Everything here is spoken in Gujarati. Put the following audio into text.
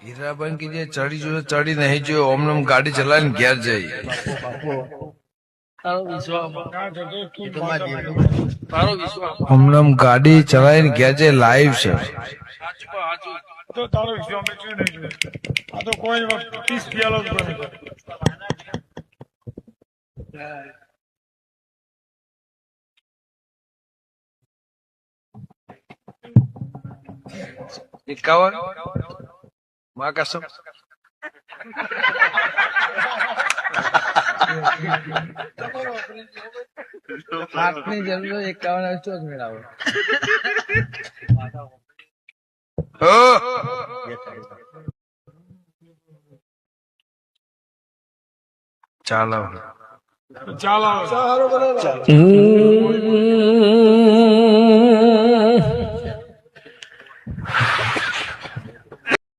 હીરાબેન કે જે ચડી જો ચડી નહીં જો ઓમને ગાડી ચલાવીને ઘેર જઈ હમણાં ગાડી ચલાવીને ઘેર જઈ લાઈવ છે તારો વિશ્વાસ નહીં આ તો કોઈ 30 પિયાલો જ બને 51 માં કસમ હાથની જરૂર 51 ચોક મેળાવો ચાલો ચાલો ચાલો